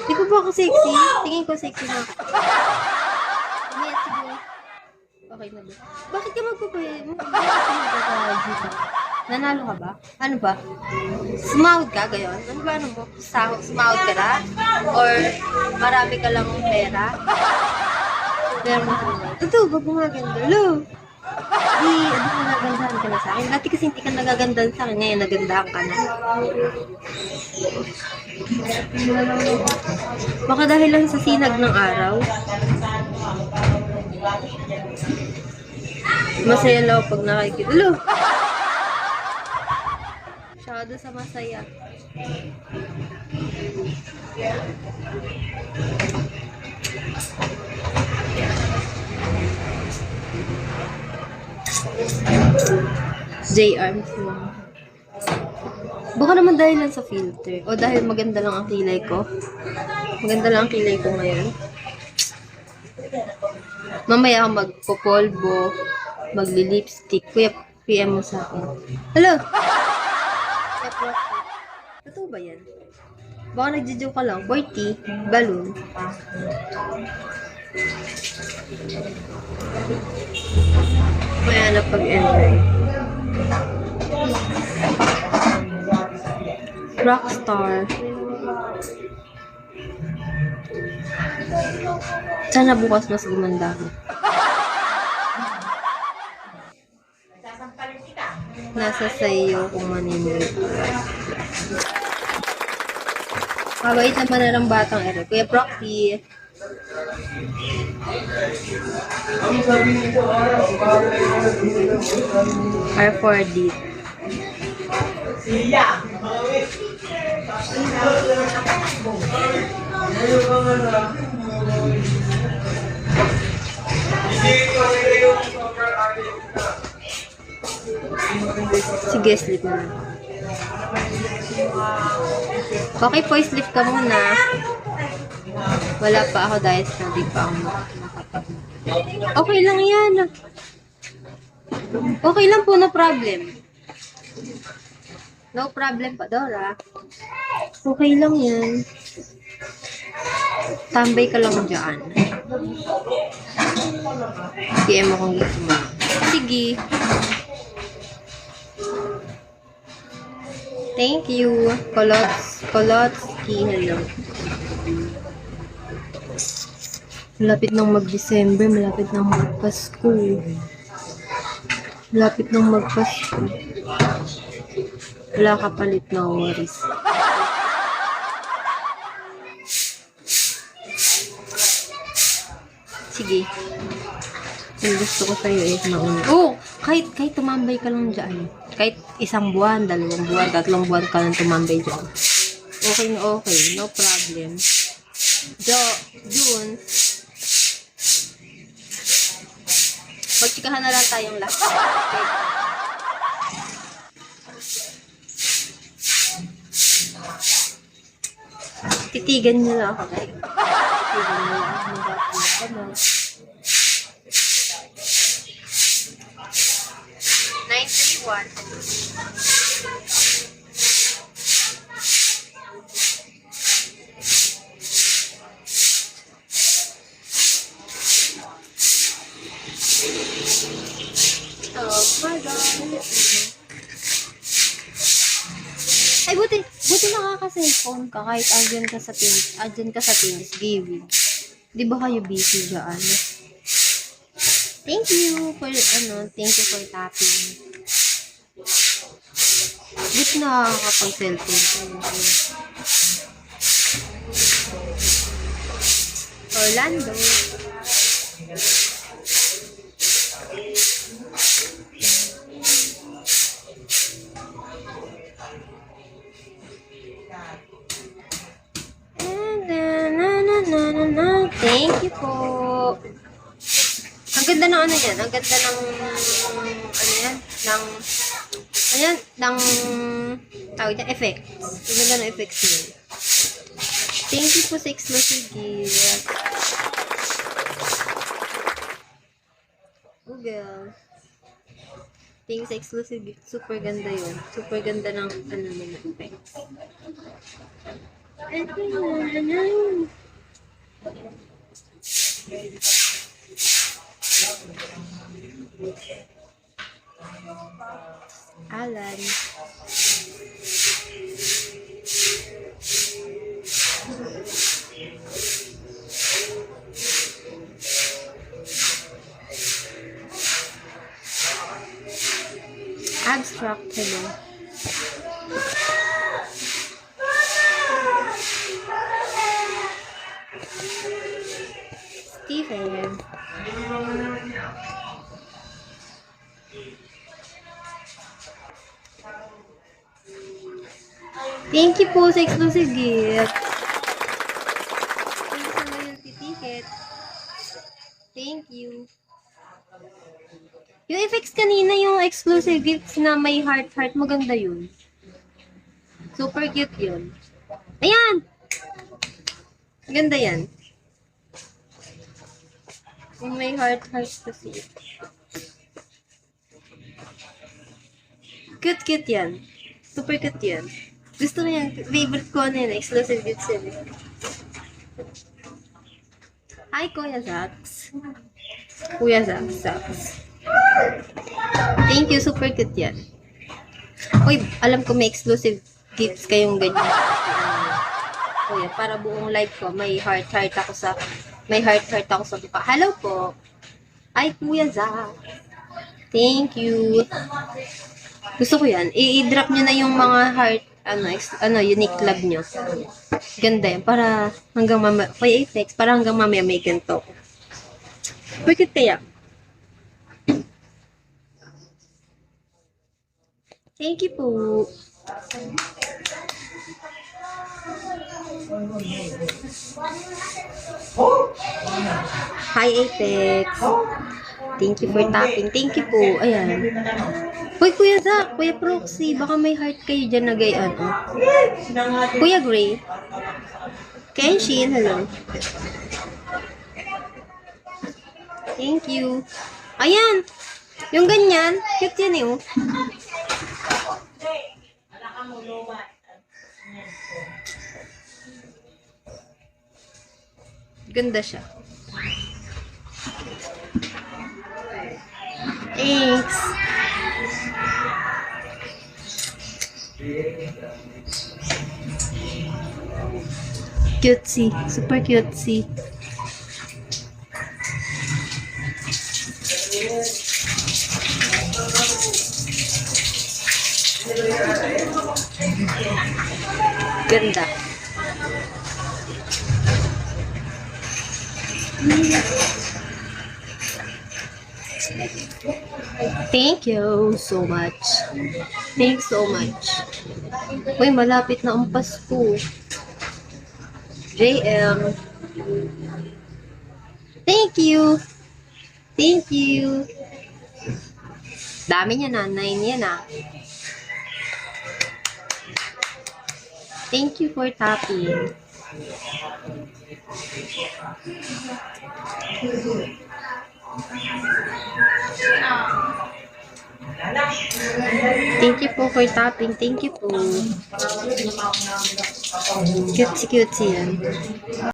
Di ko ba ako sexy? Tingin ko sexy na ako. Mamaya siguro. Okay na ba? Bakit ka magpapay? Nanalo ka ba? Ano ba? Sumahod ka gayon? Ano ba ano mo? Sumahod ka na? Or marami ka lang pera? Pero mo ito, ba't mo maganda? Hello? Di, ano ka nagandahan ka na sa akin? Dati kasi hindi ka nagagandahan sa akin. Ngayon, nagandahan ka na. Baka dahil lang sa sinag ng araw. Masaya lang ako pag nakikita. Hello? Masyado sa masaya. JR. Baka naman dahil lang sa filter. O dahil maganda lang ang kilay ko. Maganda lang ang kilay ko ngayon. Mamaya ako magpopolvo, magli-lipstick. Kuya, PM mo sa akin. Hello? Totoo ba yan? Baka nagjo-joke ka lang. 40, balloon. Maya na pag-enjoy. Rockstar. Sana bukas mas gumanda ako. Nasa sayo kung manimuli. Mabait naman na ng batang ere. Kuya Proxy. R4D. Sige, sleep na lang. Okay po, sleep ka muna. Wala pa ako dahil hindi pa ako makapag. Okay lang yan. Okay lang po, no problem. No problem pa, Dora. Okay lang yan. Tambay ka lang dyan. PM mo kung gusto mo. Sige. Thank you. Kolotsky. Hello. Malapit nang mag-December. Malapit nang mag-Pasko. Malapit nang mag-Pasko. Wala ka palit na worries. Sige. Yung gusto ko sa'yo eh, mauna. Oh! Kahit tumambay ka lang dyan. Kahit 1 buwan, 2 buwan, 3 buwan ka lang tumambay dyan. Okay na okay. No problem. June. Magtsikahan na lang tayong lahat. Okay. Titigan niyo lang ako. Titigan niyo lang ako. Magkakaroon. 931. Oh my God. Ay, buti nakaka-cellphone ka kahit andyan ka sa Thanksgiving. Di ba kayo busy dyan? Thank you for tapping. Buti nakakapag-cellphone kayo. Orlando. Thank you po. Ang ganda ng ano yan. Ang ganda ng tawag niya, effects. Ang ganda ng effects niya. Thank you po sa exclusive gift. Google. Thank you sa exclusive gift. Super ganda yun. Super ganda ng effects. Alan. Abstract, hello. Steven. Thank you po sa exclusive gift. Thank you sa loyalty ticket. Thank you. Yung effects kanina, yung exclusive gifts na may heart-heart, maganda yun. Super cute yun. Ayan! Ganda yan. Yung may heart-heart kasi. Cute yan. Super cute yan. Gusto mo yan. Favorite ko na yun. Exclusive gifts yun. Hi, Kuya Zax. Kuya Zax. Thank you. Super cute yan. Uy, alam ko may exclusive gifts kayong ganyan. Kuya, para buong live ko, may heart-heart ako sa mukha. Hello po. Ay, Kuya Zax. Thank you. Gusto ko yan. I-drop nyo na yung mga heart, unique love nyo. Ganda yan. Para hanggang mamaya, Kuya Apex, para hanggang mamaya may ganito. Bakit kaya? Thank you po. Hi, Apex. Thank you for tapping. Thank you po. Ayan. Hoy, Kuya Zach, Kuya Proxy, baka may heart kayo dyan na gayaan. Oh. Kuya Gray. Kenshin, hello. Thank you. Ayan. Yung ganyan, cute yan eh. Oh. Ganda siya. Thanks. Cutesy. Super cutesy. Ganda. Thank you so much. Thanks so much. Uy, malapit na ang Pasko. JM. Thank you. Thank you. Dami niya na. 9 yan ah. Thank you for tapping. Thank you po for tapping. Thank you po. Cute yan.